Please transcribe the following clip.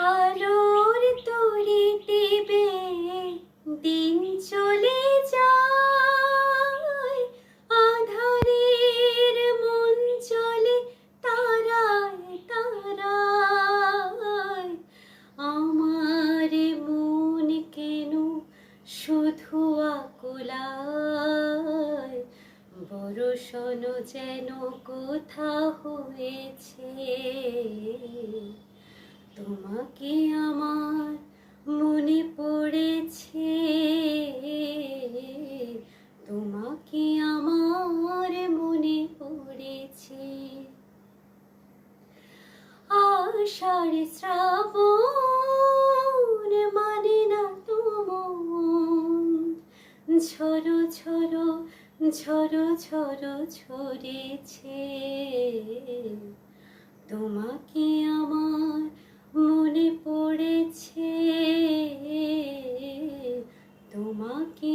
আলোর তরি টিপে দিন চলে যায়, আধারের মন চলে তারায় তারায়। আমার মন কেন শুধু আকুলায়, বরষণ যেন কোথা হয়েছে। তোমাকে আমার মনে পড়েছে, তোমাকে আমার মনে পড়েছে। আষাঢ় শ্রাবণ মানে না তুমন, ঝরো ঝরো ঝরো ঝরো ঝরেছে। তোমাকে আমার মনে পড়েছে, তোমাকে